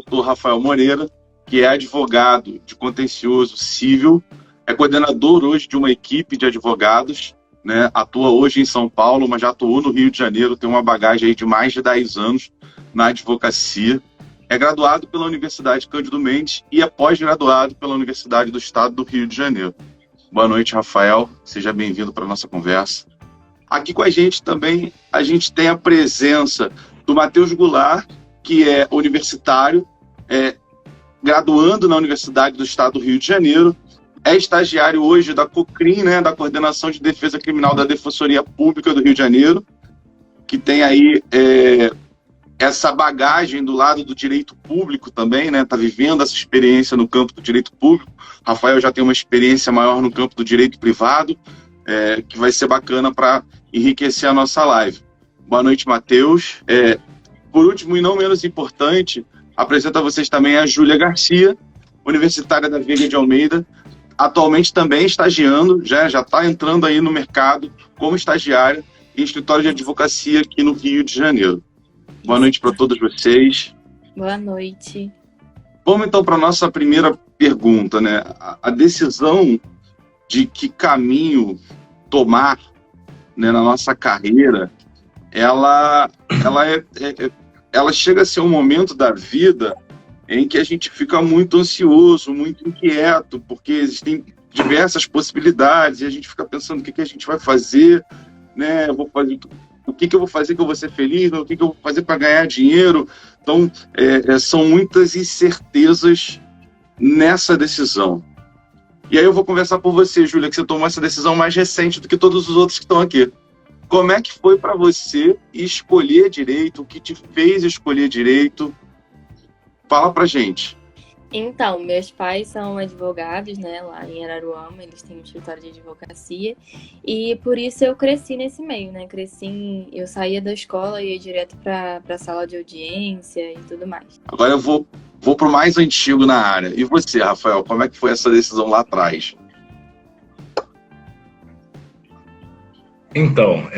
doutor Rafael Moreira, que é advogado de contencioso civil, é coordenador hoje de uma equipe de advogados, né? Atua hoje em São Paulo, mas já atuou no Rio de Janeiro, tem uma bagagem aí de mais de 10 anos na advocacia. É graduado pela Universidade Cândido Mendes e é pós-graduado pela Universidade do Estado do Rio de Janeiro. Boa noite, Rafael. Seja bem-vindo para a nossa conversa. Aqui com a gente também, a gente tem a presença do Matheus Goulart, que é universitário, graduando na Universidade do Estado do Rio de Janeiro, é estagiário hoje da COCRIM, né, da Coordenação de Defesa Criminal da Defensoria Pública do Rio de Janeiro, que tem aí essa bagagem do lado do direito público também, né, está vivendo essa experiência no campo do direito público. Rafael já tem uma experiência maior no campo do direito privado, que vai ser bacana para enriquecer a nossa live. Boa noite, Matheus. Por último, e não menos importante, apresento a vocês também a Júlia Garcia, universitária da Veiga de Almeida, atualmente também estagiando, já está entrando aí no mercado como estagiária em escritório de advocacia aqui no Rio de Janeiro. Boa noite para todos vocês. Boa noite. Vamos então para a nossa primeira pergunta, né? A decisão de que caminho tomar, né, na nossa carreira, ela chega a ser um momento da vida em que a gente fica muito ansioso, muito inquieto, porque existem diversas possibilidades e a gente fica pensando o que a gente vai fazer, né? O que eu vou fazer que eu vou ser feliz, o que eu vou fazer para ganhar dinheiro. Então, são muitas incertezas nessa decisão. E aí eu vou conversar por você, Júlia, que você tomou essa decisão mais recente do que todos os outros que estão aqui. Como é que foi para você escolher direito? O que te fez escolher direito? Fala pra gente. Então, meus pais são advogados, né, lá em Araruama, eles têm um escritório de advocacia, e por isso eu cresci nesse meio, né, eu saía da escola e ia direto pra sala de audiência e tudo mais. Agora eu vou pro mais antigo na área. E você, Rafael, como é que foi essa decisão lá atrás? Então,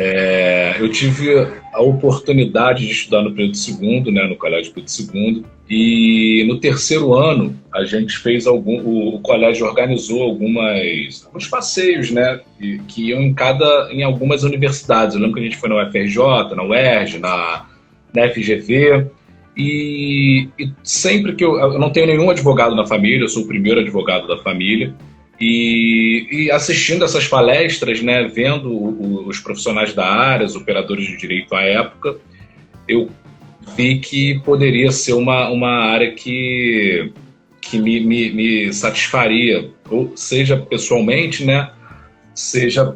eu tive a oportunidade de estudar no Pedro II, né, no Colégio Pedro II, e no terceiro ano a gente fez o colégio organizou alguns passeios, né, que iam em algumas universidades. Eu lembro que a gente foi na UFRJ, na UERJ, na FGV, e sempre que eu não tenho nenhum advogado na família, eu sou o primeiro advogado da família. E assistindo essas palestras, né, vendo os profissionais da área, os operadores de direito à época, eu vi que poderia ser uma área que me satisfaria, ou seja pessoalmente, né, seja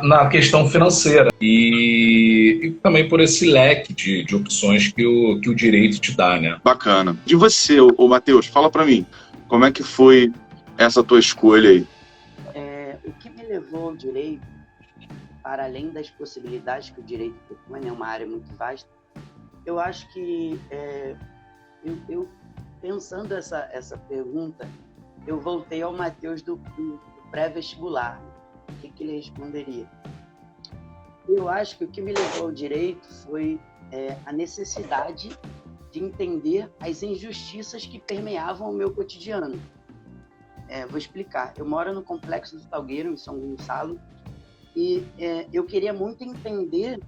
na questão financeira e também por esse leque de opções que o direito te dá, né? Bacana. De você, Matheus, fala para mim, como é que foi essa tua escolha aí? O que me levou ao direito, para além das possibilidades que o direito propõe, é uma área muito vasta, eu acho que, eu pensando essa pergunta, eu voltei ao Matheus do pré-vestibular. O que ele responderia? Eu acho que o que me levou ao direito foi a necessidade de entender as injustiças que permeavam o meu cotidiano. Vou explicar. Eu moro no Complexo do Salgueiro, em São Gonçalo, e eu queria muito entender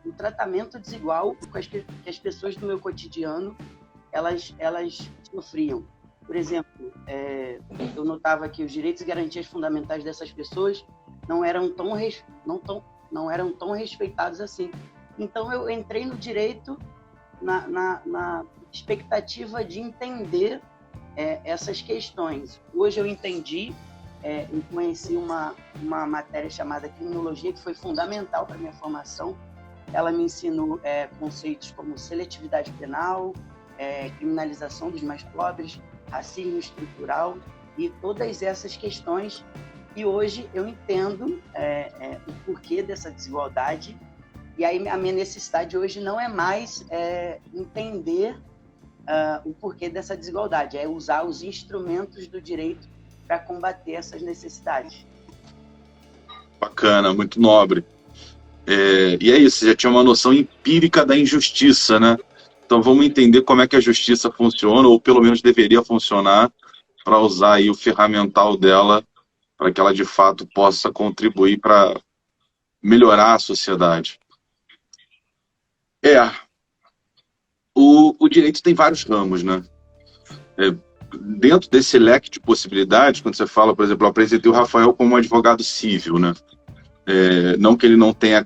o tratamento desigual que as pessoas do meu cotidiano elas sofriam. Por exemplo, eu notava que os direitos e garantias fundamentais dessas pessoas não eram tão respeitados assim. Então eu entrei no direito na expectativa de entender essas questões. Hoje eu entendi, eu conheci uma matéria chamada criminologia, que foi fundamental para a minha formação. Ela me ensinou conceitos como seletividade penal, criminalização dos mais pobres, racismo estrutural e todas essas questões. E hoje eu entendo o porquê dessa desigualdade. E aí a minha necessidade hoje não é mais entender o porquê dessa desigualdade, é usar os instrumentos do direito para combater essas necessidades. Bacana, muito nobre. E é isso, você já tinha uma noção empírica da injustiça, né? Então vamos entender como é que a justiça funciona, ou pelo menos deveria funcionar, para usar aí o ferramental dela, para que ela de fato possa contribuir para melhorar a sociedade. O direito tem vários ramos, né? Dentro desse leque de possibilidades, quando você fala, por exemplo, eu apresentei o Rafael como um advogado civil, né? Não que ele não tenha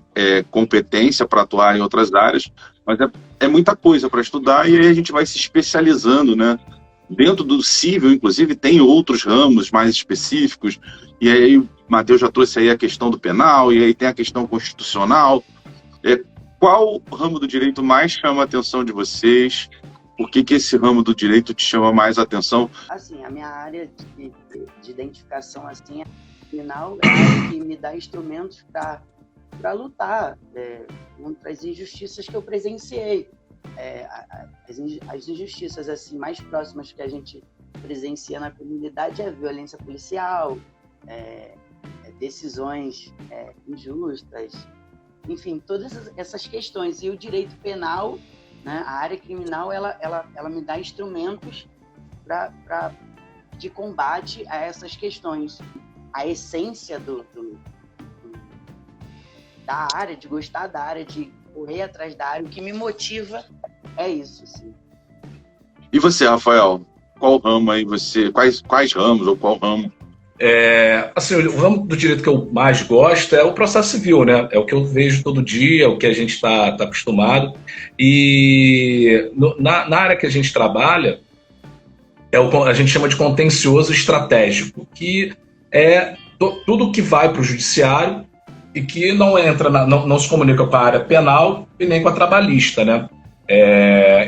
competência para atuar em outras áreas, mas é muita coisa para estudar, e aí a gente vai se especializando, né? Dentro do civil, inclusive, tem outros ramos mais específicos, e aí o Matheus já trouxe aí a questão do penal, e aí tem a questão constitucional. Qual ramo do direito mais chama a atenção de vocês? Por que esse ramo do direito te chama mais a atenção? Assim, a minha área de identificação assim, criminal é a área que me dá instrumentos para lutar contra as injustiças que eu presenciei. As injustiças assim, mais próximas que a gente presencia na comunidade é a violência policial, decisões injustas, enfim, todas essas questões. E o direito penal, né, a área criminal, ela me dá instrumentos de combate a essas questões. A essência da área, de gostar da área, de correr atrás da área, o que me motiva é isso, sim. E você, Rafael? Qual ramo aí você... Quais ramos ou qual ramo? Assim, o ramo do direito que eu mais gosto é o processo civil, né? É o que eu vejo todo dia, é o que a gente está acostumado. E na área que a gente trabalha, a gente chama de contencioso estratégico, que é tudo que vai para o judiciário e que não entra, não se comunica com a área penal e nem com a trabalhista, né?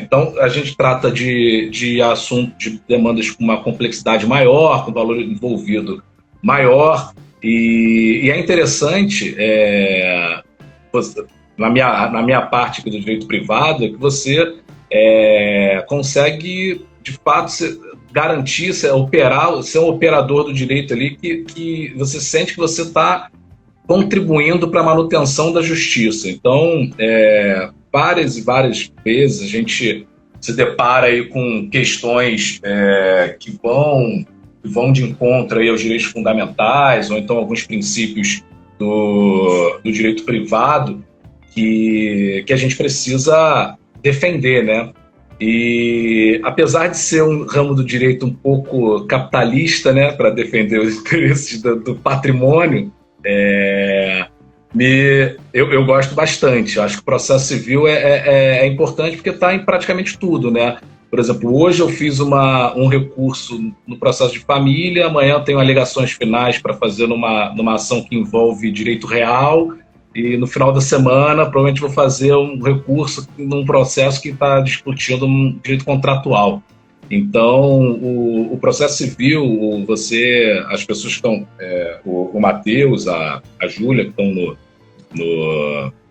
Então, a gente trata de assuntos, de demandas com uma complexidade maior, com valor envolvido maior, e é interessante, na minha parte aqui do direito privado, é que você consegue, de fato, garantir, ser um operador do direito ali, que você sente que você está contribuindo para a manutenção da justiça. Então, várias e várias vezes a gente se depara aí com questões que vão de encontro aí aos direitos fundamentais, ou então alguns princípios do direito privado que a gente precisa defender, né? E apesar de ser um ramo do direito um pouco capitalista, né, para defender os interesses do patrimônio, eu gosto bastante. Acho que o processo civil é importante porque está em praticamente tudo, né? Por exemplo, hoje eu fiz um recurso no processo de família, amanhã eu tenho alegações finais para fazer numa ação que envolve direito real, e no final da semana provavelmente vou fazer um recurso num processo que está discutindo um direito contratual. Então, o processo civil, as pessoas que estão, o Matheus, a Júlia, que estão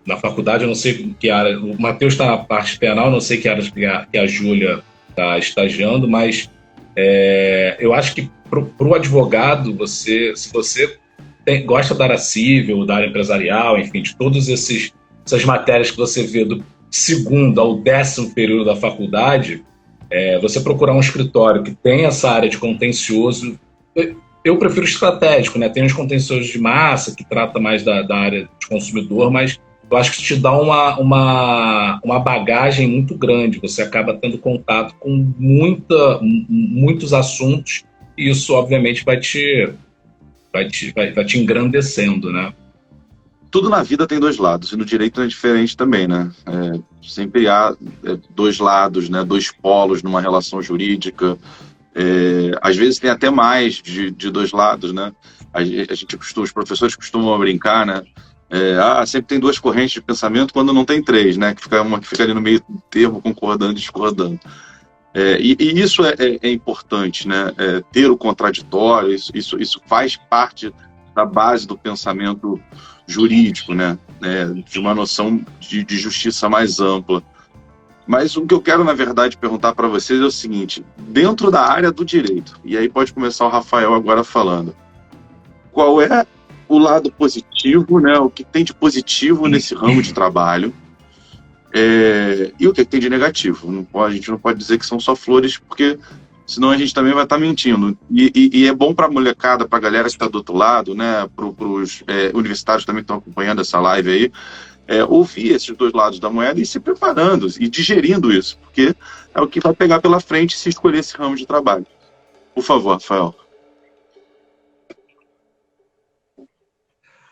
na faculdade, eu não sei que área, o Matheus está na parte penal, não sei que área que a Júlia está estagiando, mas eu acho que para o advogado, se você gosta da área civil, da área empresarial, enfim, de todas essas matérias que você vê do segundo ao 10º período da faculdade, você procurar um escritório que tem essa área de contencioso. Eu prefiro estratégico, né? Tem os contenciosos de massa, que trata mais da área de consumidor, mas eu acho que isso te dá uma bagagem muito grande. Você acaba tendo contato com muitos assuntos, e isso, obviamente, vai te engrandecendo, né? Tudo na vida tem dois lados, e no direito é diferente também, né? Sempre há dois lados, né? Dois polos numa relação jurídica. Às vezes tem até mais de dois lados, né? Os professores costumam brincar, né? Sempre tem duas correntes de pensamento quando não tem três, né? Uma que fica ali no meio termo, concordando e discordando. E isso é importante, né? Ter o contraditório, isso faz parte da base do pensamento jurídico, né? De uma noção de justiça mais ampla. Mas o que eu quero, na verdade, perguntar para vocês é o seguinte: dentro da área do direito, e aí pode começar o Rafael agora falando, qual é o lado positivo, né? O que tem de positivo nesse ramo de trabalho e o que tem de negativo. A gente não pode dizer que são só flores, porque senão a gente também vai estar mentindo. E é bom para a molecada, para a galera que está do outro lado, né? Para os universitários também que estão acompanhando essa live aí, ouvir esses dois lados da moeda e se preparando e digerindo isso, porque é o que vai pegar pela frente se escolher esse ramo de trabalho. Por favor, Rafael.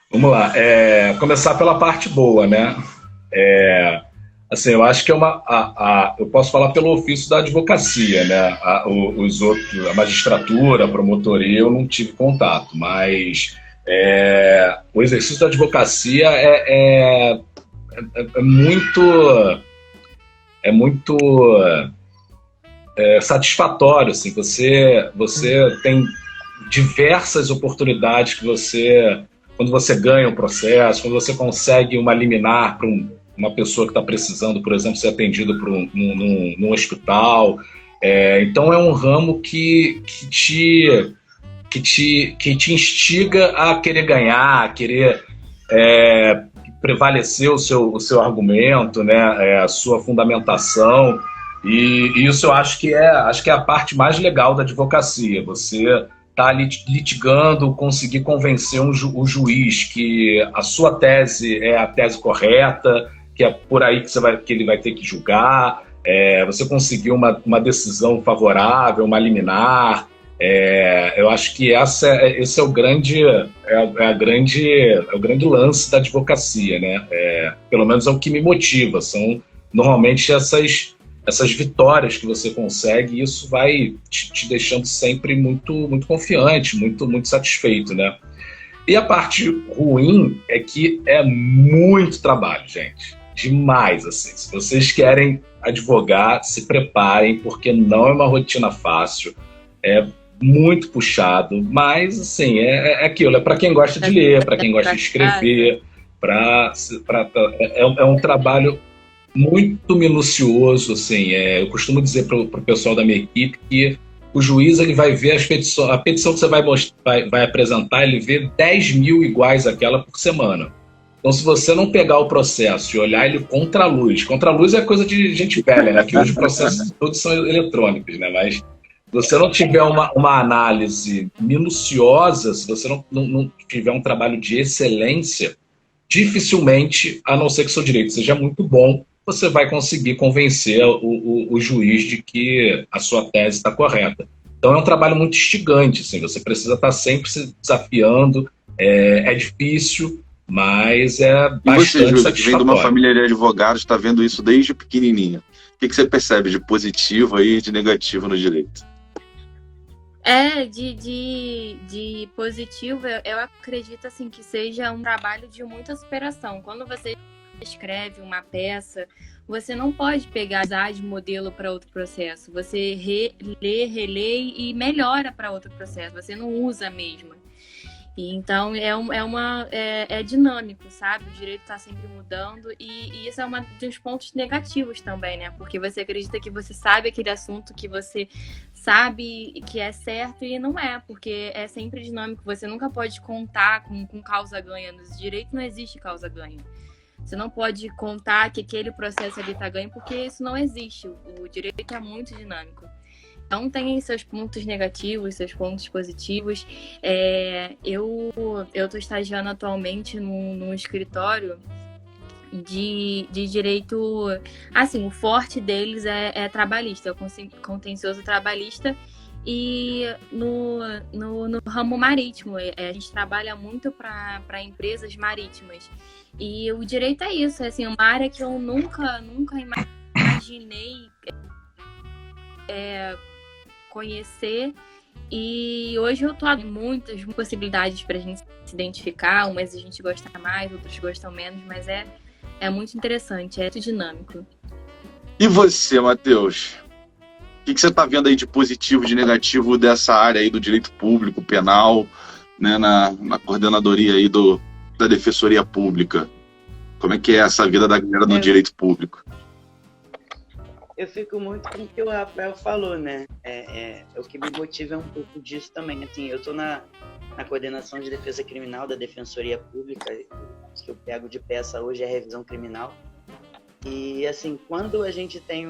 Vamos lá. Começar pela parte boa, né? Assim, eu acho que eu posso falar pelo ofício da advocacia, né? Os outros, a magistratura, a promotoria, eu não tive contato, mas o exercício da advocacia é muito satisfatório, assim. Você tem diversas oportunidades que quando você ganha um processo, quando você consegue uma liminar para uma pessoa que está precisando, por exemplo, ser atendido num hospital. Então é um ramo que te instiga a querer ganhar, a querer prevalecer o seu argumento, né? A sua fundamentação. E isso eu acho que é a parte mais legal da advocacia. Você está litigando, conseguir convencer o juiz que a sua tese é a tese correta, que é por aí que ele vai ter que julgar, você conseguir uma decisão favorável, uma liminar. Eu acho que esse é o grande lance da advocacia, né? Pelo menos é o que me motiva. São normalmente essas vitórias que você consegue, e isso vai te deixando sempre muito, muito confiante, muito, muito satisfeito, né? E a parte ruim é que é muito trabalho, gente. Demais, assim. Se vocês querem advogar, se preparem, porque não é uma rotina fácil, é muito puxado, mas, assim, é aquilo, é para quem gosta de ler, para quem gosta de escrever, é um trabalho muito minucioso, assim. Eu costumo dizer para o pessoal da minha equipe que o juiz ele vai ver a petição que você vai apresentar, ele vê 10 mil iguais àquela por semana. Então, se você não pegar o processo e olhar ele contra a luz é coisa de gente velha, né? Que hoje os processos todos são eletrônicos, né? Mas se você não tiver uma análise minuciosa, se você não tiver um trabalho de excelência, dificilmente, a não ser que seu direito seja muito bom, você vai conseguir convencer o juiz de que a sua tese está correta. Então é um trabalho muito instigante, assim, você precisa estar sempre se desafiando, é difícil, mas é bastante satisfatório. E você, Júlia, que vem de uma família de advogados, está vendo isso desde pequenininha. O que você percebe de positivo e de negativo no direito? De positivo, eu acredito assim que seja um trabalho de muita superação. Quando você escreve uma peça, você não pode pegar de modelo para outro processo. Você relê e melhora para outro processo. Você não usa a mesma. E então é dinâmico, sabe? O direito está sempre mudando e isso é um dos pontos negativos também, né? Porque você acredita que você sabe aquele assunto, que você sabe que é certo e não é, porque é sempre dinâmico. Você nunca pode contar com causa-ganha. No direito não existe causa-ganha. Você não pode contar que aquele processo ali está ganho, porque isso não existe. O direito é muito dinâmico. Então tem seus pontos negativos, seus pontos positivos. Eu estou estagiando atualmente num escritório de direito. Assim, o forte deles é trabalhista, é o contencioso trabalhista. E no ramo marítimo, a gente trabalha muito para empresas marítimas. E o direito é isso, assim, uma área que eu nunca imaginei conhecer. E hoje eu tô muitas possibilidades para a gente se identificar. Umas a gente gosta mais, outras gostam menos, mas é muito interessante, é muito dinâmico. E você, Matheus? O que você está vendo aí de positivo, de negativo dessa área aí do direito público, penal, né, na coordenadoria aí da Defensoria Pública? Como é que é essa vida da galera do direito público? Eu fico muito com o que o Rafael falou, né? O que me motiva é um pouco disso também. Assim, eu estou na na coordenação de defesa criminal da Defensoria Pública, que eu pego de peça hoje é a revisão criminal. E, assim, quando a gente tem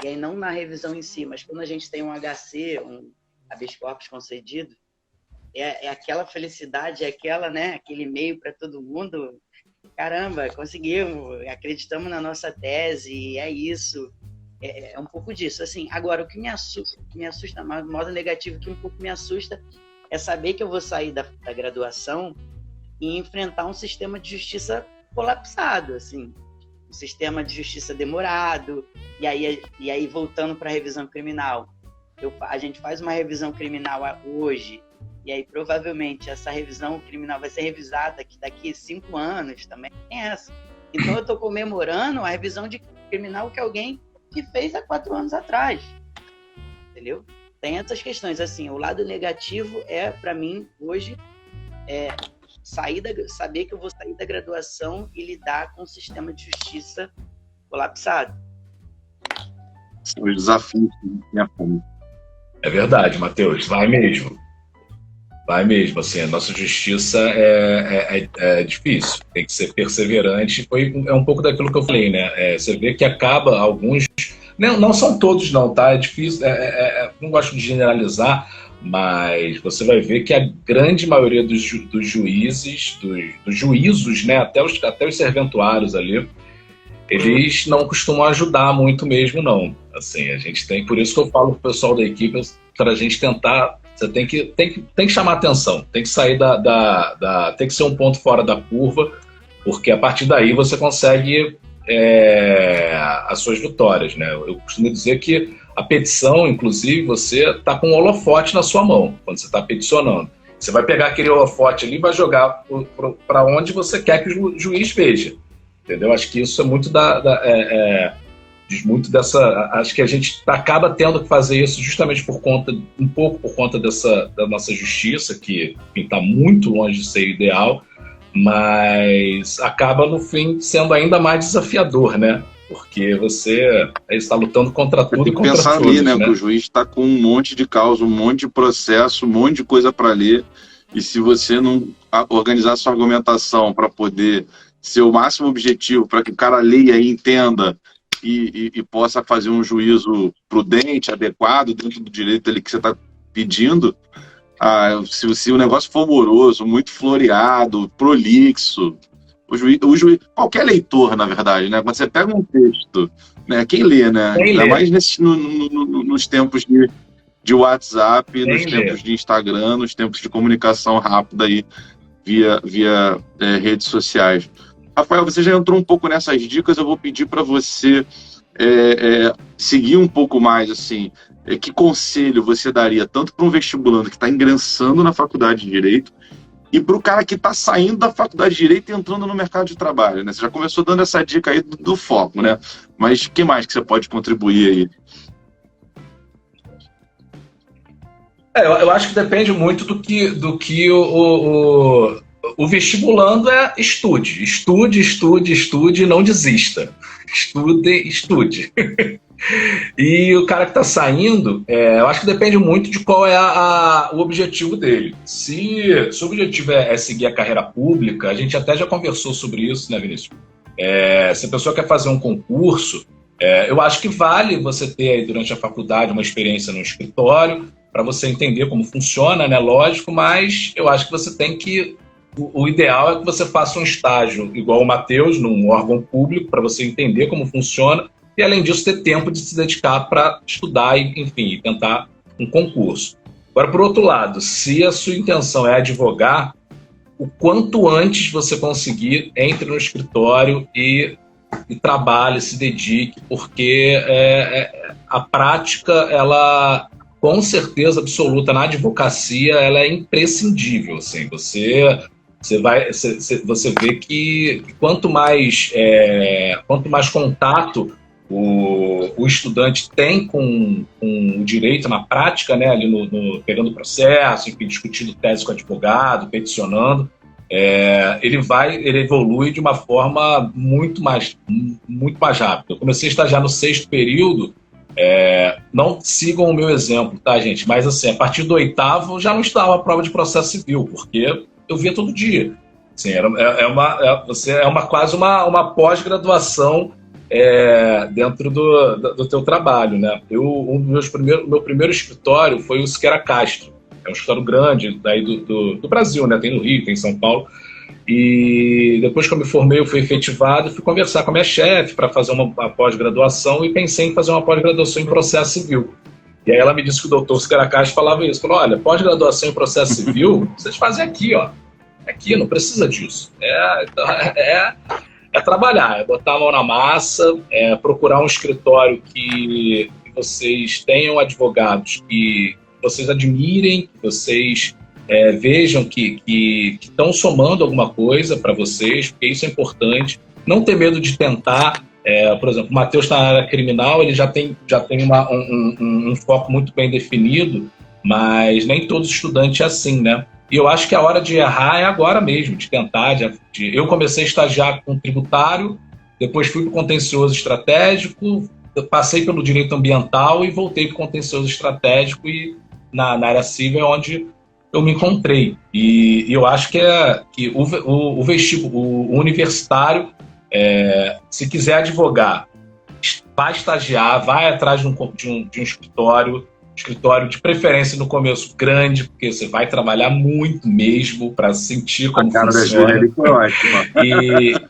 e aí não na revisão em si, mas quando a gente tem um HC, um habeas corpus concedido, é aquela felicidade, é aquela, né, aquele e-mail para todo mundo, caramba, conseguimos, acreditamos na nossa tese, é isso, é um pouco disso. Assim, agora, o que me assusta, o modo negativo que um pouco me assusta, é saber que eu vou sair da graduação e enfrentar um sistema de justiça colapsado, assim, um sistema de justiça demorado, e aí voltando para a revisão criminal, a gente faz uma revisão criminal hoje, e aí provavelmente essa revisão criminal vai ser revisada daqui 5 anos, também tem essa. Então eu estou comemorando a revisão de criminal que alguém que fez há 4 anos atrás, entendeu? Tem essas questões, assim, o lado negativo para mim, hoje, saber que eu vou sair da graduação e lidar com o sistema de justiça colapsado. São os desafios que a gente tem a fome. É verdade, Matheus, vai mesmo. Vai mesmo, assim, a nossa justiça é difícil, tem que ser perseverante. É um pouco daquilo que eu falei, né? Você vê que acaba alguns... Não são todos não, tá? É difícil, não gosto de generalizar, mas você vai ver que a grande maioria dos juízes, dos juízos, né? Até os serventuários ali, eles não costumam ajudar muito mesmo, não. Assim, a gente tem... Por isso que eu falo pro pessoal da equipe, para a gente tentar... Você tem que chamar atenção, tem que sair tem que ser um ponto fora da curva, porque a partir daí você consegue as suas vitórias, né? Eu costumo dizer que a petição, inclusive, você está com um holofote na sua mão, quando você está peticionando. Você vai pegar aquele holofote ali e vai jogar para onde você quer que o juiz veja, entendeu? Acho que isso é muito diz muito dessa... Acho que a gente acaba tendo que fazer isso justamente um pouco por conta da nossa justiça, que está muito longe de ser ideal, mas acaba, no fim, sendo ainda mais desafiador, né? Porque você está lutando contra tudo e contra todos. Tem que pensar ali, né? Que o juiz está com um monte de causa, um monte de processo, um monte de coisa para ler, e se você não organizar sua argumentação para poder ser o máximo objetivo, para que o cara leia e entenda, e possa fazer um juízo prudente, adequado, dentro do direito ali que você está pedindo, se o negócio for moroso, muito floreado, prolixo, o juiz, qualquer leitor, na verdade, né? Quando você pega um texto, né? Quem lê, né? Ainda mais nos tempos de WhatsApp, nos tempos de Instagram, nos tempos de comunicação rápida aí, via redes sociais. Rafael, você já entrou um pouco nessas dicas, eu vou pedir para você seguir um pouco mais, assim, que conselho você daria tanto para um vestibulando que está ingressando na faculdade de Direito e para o cara que está saindo da faculdade de Direito e entrando no mercado de trabalho, né? Você já começou dando essa dica aí do foco, né? Mas o que mais que você pode contribuir aí? Eu acho que depende muito do que o vestibulando estude. Estude e não desista. Estude. E o cara que está saindo, eu acho que depende muito de qual é o objetivo dele. Se o objetivo é seguir a carreira pública, a gente até já conversou sobre isso, né, Vinícius? Se a pessoa quer fazer um concurso, eu acho que vale você ter aí, durante a faculdade, uma experiência no escritório, para você entender como funciona, né? Lógico, mas eu acho que você tem que... O ideal é que você faça um estágio igual o Matheus, num órgão público, para você entender como funciona e, além disso, ter tempo de se dedicar para estudar e, enfim, tentar um concurso. Agora, por outro lado, se a sua intenção é advogar, o quanto antes você conseguir, entre no escritório e trabalhe, se dedique, porque a prática, ela, com certeza absoluta, na advocacia, ela é imprescindível. Assim, você vê que quanto mais contato o estudante tem com o direito na prática, né, ali pegando o processo, enfim, discutindo tese com o advogado, peticionando, ele evolui de uma forma muito mais rápida. Eu comecei a estagiar no 6º período Não sigam o meu exemplo, tá, gente? Mas, assim, a partir do 8º, já não estudava a prova de processo civil, porque eu via todo dia. Assim, quase uma pós-graduação dentro do teu trabalho, né? Meu primeiro escritório foi o Siqueira Castro. É um escritório grande daí do Brasil, né? Tem no Rio, tem em São Paulo. E depois que eu me formei, eu fui efetivado, fui conversar com a minha chefe para fazer uma pós-graduação e pensei em fazer uma pós-graduação em processo civil. E aí ela me disse que o doutor Siqueira Castro falava isso. Falou, olha, pós-graduação em processo civil, vocês fazem aqui, ó. Aqui, não precisa disso. É trabalhar, é botar a mão na massa, é procurar um escritório que vocês tenham advogados que vocês admirem, que vocês vejam que estão somando alguma coisa para vocês, porque isso é importante. Não ter medo de tentar. Por exemplo, o Matheus está na área criminal, ele já tem um foco muito bem definido, mas nem todo estudante é assim, né? E eu acho que a hora de errar é agora mesmo, de tentar. Eu comecei a estagiar com tributário, depois fui para o contencioso estratégico, passei pelo direito ambiental e voltei para o contencioso estratégico, e na área civil é onde eu me encontrei. E eu acho que o vestíbulo, o universitário, se quiser advogar, vai estagiar, vai atrás de um escritório de preferência no começo grande, porque você vai trabalhar muito mesmo para sentir como funciona. Foi ótima.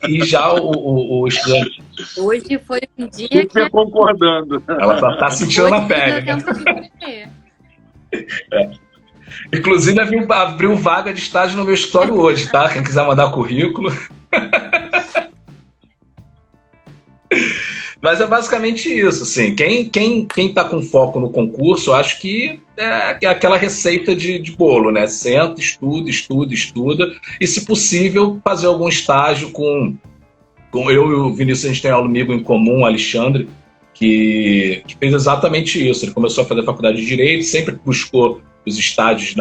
E já o estudante... Hoje foi um dia que... concordando. Ela está sentindo na pele. Inclusive, abriu vaga de estágio no meu escritório hoje, tá? Quem quiser mandar currículo. Mas é basicamente isso, assim. Quem tá com foco no concurso, eu acho que é aquela receita de bolo, né? Senta, estuda, e, se possível, fazer algum estágio com eu e o Vinícius. A gente tem um amigo em comum, o Alexandre, que fez exatamente isso. Ele começou a fazer a faculdade de Direito, sempre buscou os estágios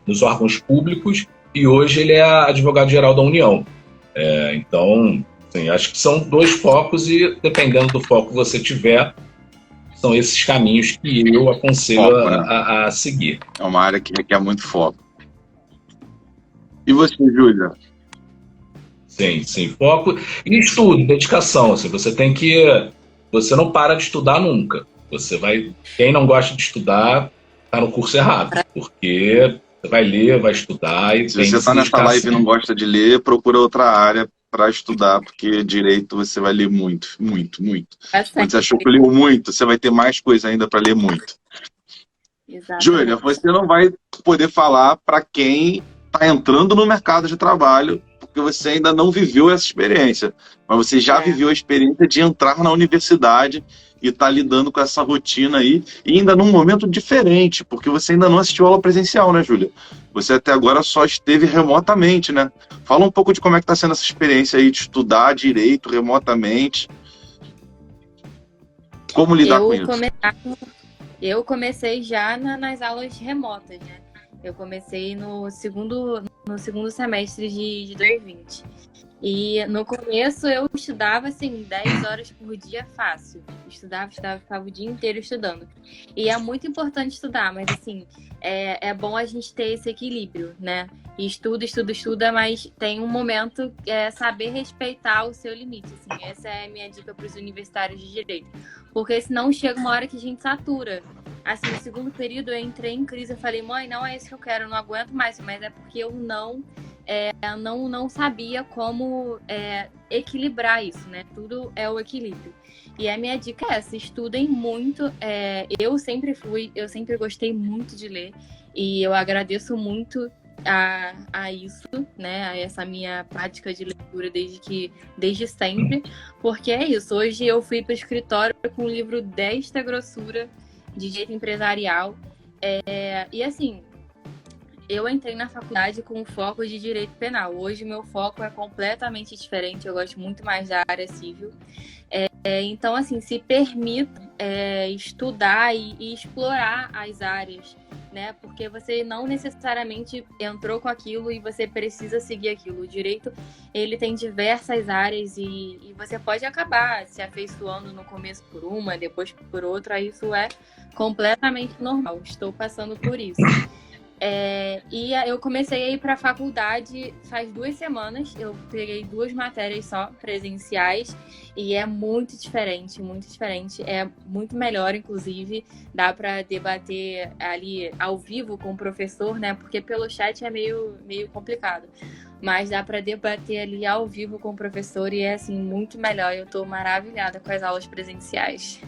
nos órgãos públicos, e hoje ele é advogado-geral da União. Então... Sim, acho que são 2 focos, e dependendo do foco que você tiver, são esses caminhos que eu aconselho a seguir. É uma área que requer muito foco. E você, Júlia? Sim, foco e estudo, dedicação. Assim, você não para de estudar nunca. Quem não gosta de estudar, está no curso errado, porque você vai ler, vai estudar. E se você está nessa live e não gosta de ler, procura outra área para estudar, porque direito você vai ler muito. Quando você achou que leu muito, você vai ter mais coisa ainda para ler muito. Exatamente. Júlia, você não vai poder falar para quem está entrando no mercado de trabalho, porque você ainda não viveu essa experiência, mas você já viveu a experiência de entrar na universidade e estar lidando com essa rotina aí, e ainda num momento diferente, porque você ainda não assistiu aula presencial, né, Júlia? Você até agora só esteve remotamente, né? Fala um pouco de como é que está sendo essa experiência aí de estudar direito remotamente. Como lidar com isso? Eu comecei já nas aulas remotas, né? Eu comecei no segundo semestre de 2020. E no começo eu estudava, assim, 10 horas por dia fácil. Estudava, ficava o dia inteiro estudando. E é muito importante estudar, mas, assim, é bom a gente ter esse equilíbrio, né? E estuda, mas tem um momento, saber respeitar o seu limite, assim. Essa é a minha dica para os universitários de Direito. Porque senão chega uma hora que a gente satura. Assim, no segundo período eu entrei em crise, eu falei, mãe, não é isso que eu quero, eu não aguento mais, mas é porque eu não sabia como equilibrar isso, né? Tudo é o equilíbrio. E a minha dica é essa, estudem muito. Eu sempre gostei muito de ler, e eu agradeço muito a isso, né? A essa minha prática de leitura desde sempre, porque é isso. Hoje eu fui para o escritório com um livro desta grossura de direito empresarial, e assim, eu entrei na faculdade com o foco de direito penal. Hoje meu foco é completamente diferente, eu gosto muito mais da área civil. Então, assim, se permita estudar e explorar as áreas né? Porque você não necessariamente entrou com aquilo e você precisa seguir aquilo. O direito, ele tem diversas áreas e você pode acabar se afeiçoando no começo por uma, depois por outra. Isso é completamente normal. Estou passando por isso. E eu comecei a ir para a faculdade faz 2 semanas. Eu peguei 2 matérias só presenciais e é muito diferente, muito diferente. É muito melhor, inclusive. Dá para debater ali ao vivo com o professor, né? Porque pelo chat é meio complicado. Mas dá para debater ali ao vivo com o professor e é assim muito melhor. Eu estou maravilhada com as aulas presenciais.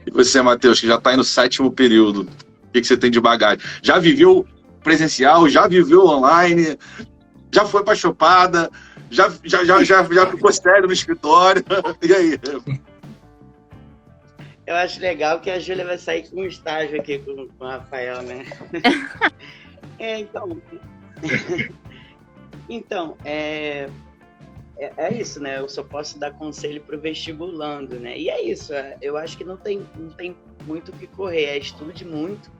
E você, Matheus, que já está aí no 7º período? O que você tem de bagagem? Já viveu presencial, já viveu online, já foi pra chopada, já ficou sério no escritório. E aí? Eu acho legal que a Júlia vai sair com um estágio aqui com o Rafael, né? Então, é isso, né? Eu só posso dar conselho pro vestibulando, né? E é isso, eu acho que não tem muito o que correr, estude muito.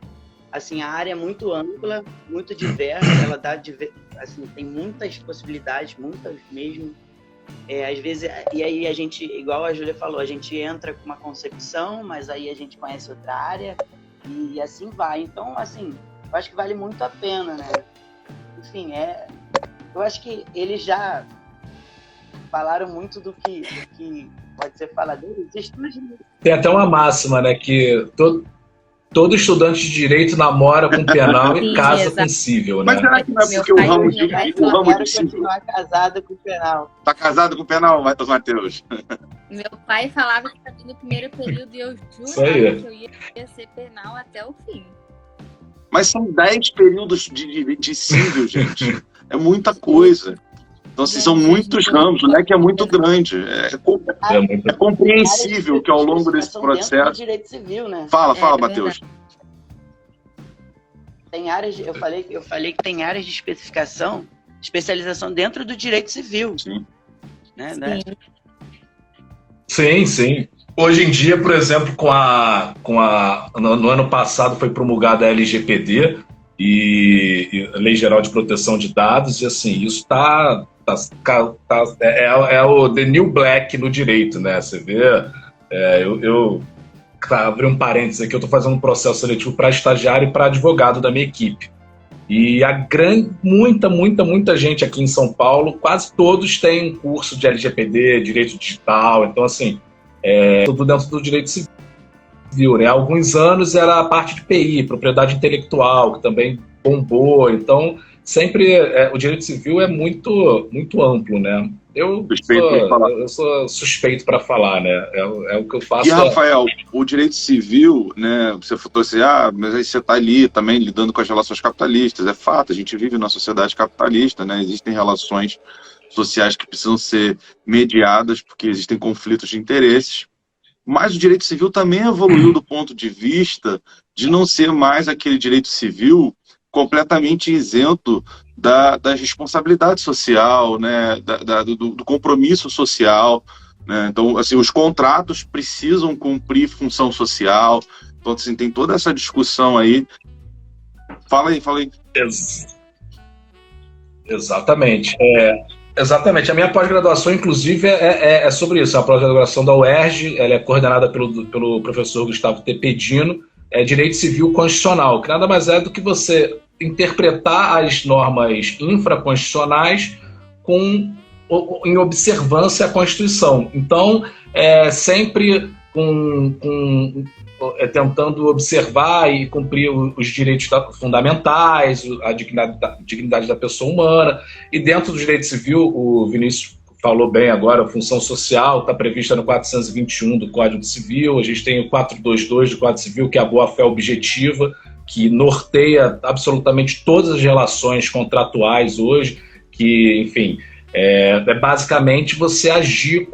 Assim, a área é muito ampla, muito diversa, ela dá, assim, tem muitas possibilidades, muitas mesmo. Às vezes, e aí a gente, igual a Júlia falou, a gente entra com uma concepção, mas aí a gente conhece outra área e assim vai. Então, assim, eu acho que vale muito a pena, né? Enfim, eu acho que eles já falaram muito do que pode ser falado. Tem até uma máxima, né, que todo estudante de direito namora com penal e casa com cível, né? Mas será que não é porque o ramo de cível... continuar casado com o penal. Tá casado com o penal, Matheus? Meu pai falava que estava no 1º período e eu jurava que eu ia ser penal até o fim. Mas são 10 períodos de cível, gente. É muita coisa. Então, assim, são muitos ramos, o leque é muito grande. É compreensível que ao longo desse processo... Direito civil, né? Fala, Matheus. Tem áreas, eu falei que tem áreas de especialização dentro do direito civil. Sim. Né? Sim. Hoje em dia, por exemplo, no ano passado foi promulgada a LGPD e a Lei Geral de Proteção de Dados, e assim, isso é o The New Black no direito, né? Você vê, eu abri um parênteses aqui, eu estou fazendo um processo seletivo para estagiário e para advogado da minha equipe. E muita gente aqui em São Paulo, quase todos têm um curso de LGPD, direito digital, então assim, tudo dentro do direito civil, né? Há alguns anos era a parte de PI, propriedade intelectual, que também bombou, então sempre o direito civil é muito amplo, né? Eu sou suspeito para falar, né? É o que eu faço. E, Rafael, o direito civil, né? Você falou assim, mas aí você está ali também lidando com as relações capitalistas. É fato, a gente vive numa sociedade capitalista, né? Existem relações sociais que precisam ser mediadas porque existem conflitos de interesses. Mas o direito civil também evoluiu do ponto de vista de não ser mais aquele direito civil completamente isento da responsabilidade social, né, do compromisso social, né? Então, assim, os contratos precisam cumprir função social. Então, assim, tem toda essa discussão aí. Fala aí. Exatamente. Exatamente. A minha pós-graduação, inclusive, é sobre isso. A pós-graduação da UERJ, ela é coordenada pelo professor Gustavo Tepedino, é Direito Civil Constitucional, que nada mais é do que você interpretar as normas infraconstitucionais em observância à Constituição. Então, sempre tentando observar e cumprir os direitos fundamentais, a dignidade da pessoa humana. E dentro do direito civil, o Vinícius falou bem agora, a função social está prevista no 421 do Código Civil, a gente tem o 422 do Código Civil, que é a boa-fé objetiva, que norteia absolutamente todas as relações contratuais hoje, que, enfim, basicamente você agir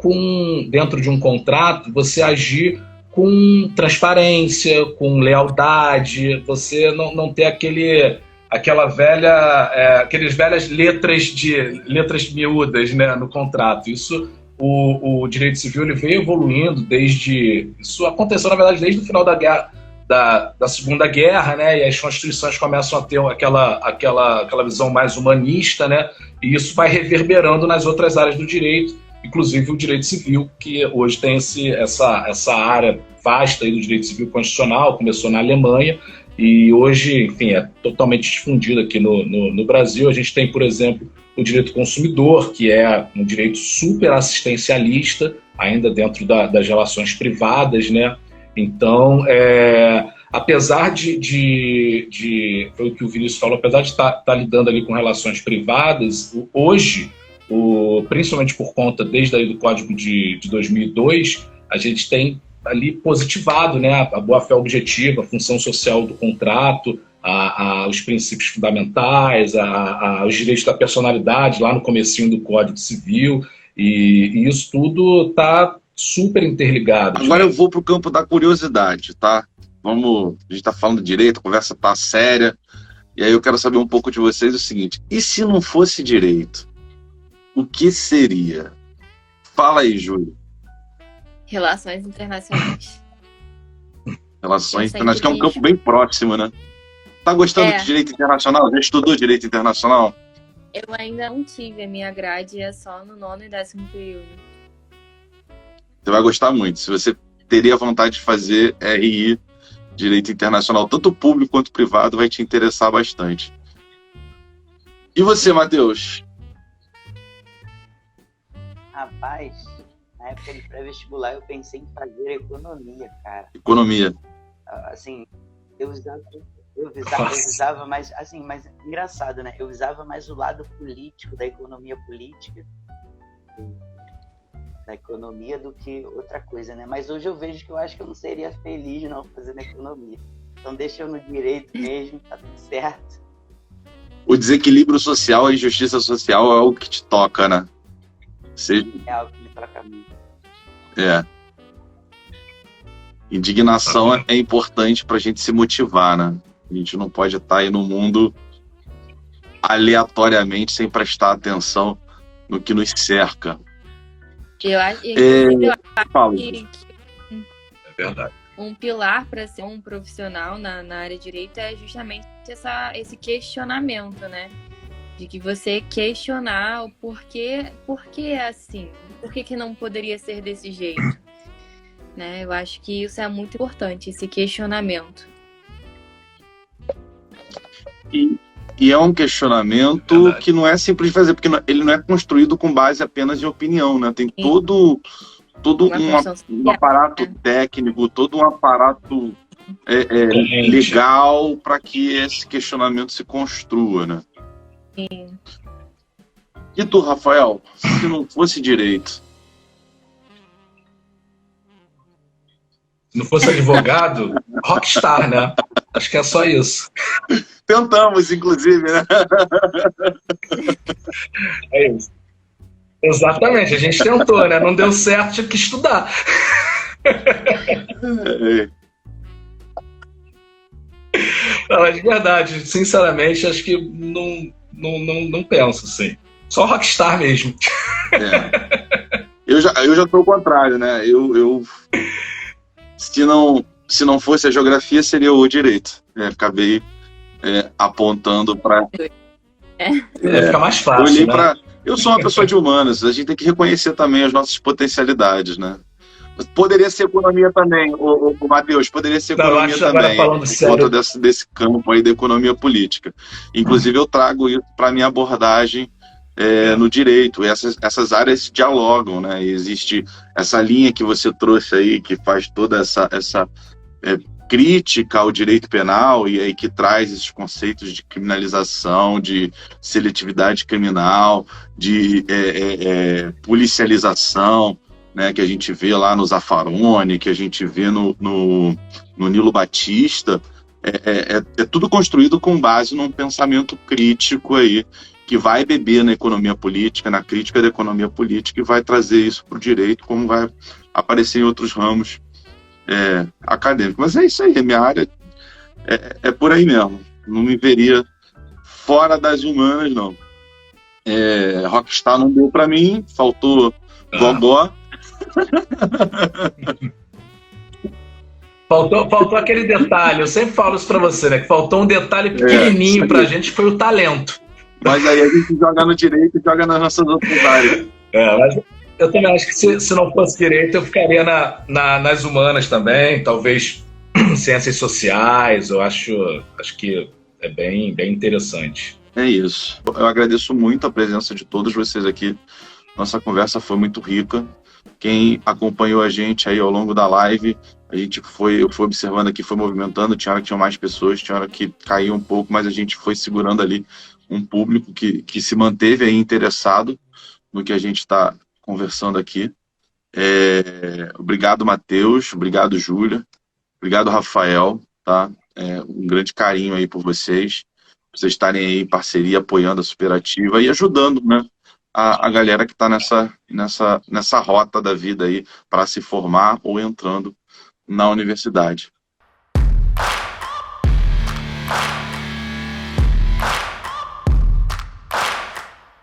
dentro de um contrato, você agir com transparência, com lealdade, você não ter aquelas velhas letras miúdas, né, no contrato. Isso, o direito civil ele veio evoluindo isso aconteceu, na verdade, desde o final da da Segunda Guerra, né? E as constituições começam a ter aquela visão mais humanista, né? E isso vai reverberando nas outras áreas do direito, inclusive o direito civil, que hoje tem essa área vasta aí do direito civil constitucional, começou na Alemanha, e hoje, enfim, é totalmente difundido aqui no Brasil. A gente tem, por exemplo, o direito consumidor, que é um direito super assistencialista, ainda dentro das relações privadas, né? Então, apesar foi o que o Vinícius falou, apesar de estar lidando ali com relações privadas, hoje, principalmente por conta, desde aí do Código de 2002, a gente tem ali positivado, né, a boa-fé objetiva, a função social do contrato, os princípios fundamentais, os direitos da personalidade, lá no comecinho do Código Civil, e isso tudo está super interligado. Agora eu vou para o campo da curiosidade, tá? A gente está falando de direito, a conversa está séria, e aí eu quero saber um pouco de vocês o seguinte: e se não fosse direito, o que seria? Fala aí, Júlio. Relações internacionais. Relações internacionais, que é um campo bem próximo, né? Tá gostando de direito internacional? Já estudou direito internacional? Eu ainda não tive, a minha grade é só no 9º e 10º período. Você vai gostar muito. Se você teria vontade de fazer RI, direito internacional, tanto público quanto privado, vai te interessar bastante. E você, Matheus? Rapaz, na época de pré-vestibular eu pensei em fazer economia, cara. Economia. Assim, eu visava mais, assim, mas engraçado, né? Eu visava mais o lado político, da economia política, da economia, do que outra coisa, né? Mas hoje eu vejo que eu acho que eu não seria feliz não fazendo economia. Então deixa eu no direito mesmo, tá tudo certo. O desequilíbrio social, a injustiça social é algo que te toca, né? É algo que me toca muito. Indignação é importante pra gente se motivar, né? A gente não pode estar aí no mundo aleatoriamente, sem prestar atenção no que nos cerca. Eu acho que É verdade. um pilar para ser um profissional na área de direito é justamente esse questionamento, né? De que você questionar o porquê é assim, por que não poderia ser desse jeito, né? Eu acho que isso é muito importante, esse questionamento. E é um questionamento que não é simples de fazer, porque ele não é construído com base apenas em opinião, né? Tem todo um aparato técnico, todo um aparato legal para que esse questionamento se construa, né? Sim. E tu, Rafael, se não fosse direito? Se não fosse advogado, rockstar, né? Acho que é só isso. Tentamos, inclusive, né? É isso. Exatamente, a gente tentou, né? Não deu certo, tinha que estudar. Não, de verdade, sinceramente, acho que não penso assim. Só rockstar mesmo. Eu já tô ao contrário, né? Se não fosse a geografia, seria o direito. Acabei apontando para. Fica mais fácil. Eu sou uma pessoa de humanas, a gente tem que reconhecer também as nossas potencialidades, né? Poderia ser economia também, o Matheus, poderia ser economia também, por conta desse campo aí da economia política. Inclusive, eu trago isso para minha abordagem no direito. Essas áreas dialogam, né? E existe essa linha que você trouxe aí, que faz toda essa crítica ao direito penal e aí que traz esses conceitos de criminalização, de seletividade criminal, de policialização, né, que a gente vê lá no Zaffaroni, que a gente vê no Nilo Batista, é tudo construído com base num pensamento crítico aí, que vai beber na economia política, na crítica da economia política, e vai trazer isso para o direito, como vai aparecer em outros ramos acadêmicos. Mas é isso aí, a minha área é por aí mesmo. Não me veria fora das humanas, não. Rockstar não deu para mim, faltou gogó. Faltou aquele detalhe, eu sempre falo isso pra você, né? Que faltou um detalhe pequenininho pra gente, que foi o talento. Mas aí a gente joga no direito e joga nas nossas outras áreas. Mas eu também acho que se não fosse direito, eu ficaria nas humanas também, talvez ciências sociais, eu acho que é bem interessante. É isso. Eu agradeço muito a presença de todos vocês aqui. Nossa conversa foi muito rica. Quem acompanhou a gente aí ao longo da live, eu fui observando aqui, foi movimentando, tinha hora que tinha mais pessoas, tinha hora que caiu um pouco, mas a gente foi segurando ali um público que se manteve aí interessado no que a gente está conversando aqui. Obrigado, Matheus, obrigado, Júlia, obrigado, Rafael, tá? Um grande carinho aí por vocês estarem aí em parceria, apoiando a Superativa e ajudando, né, a galera que está nessa rota da vida aí para se formar ou entrando na universidade.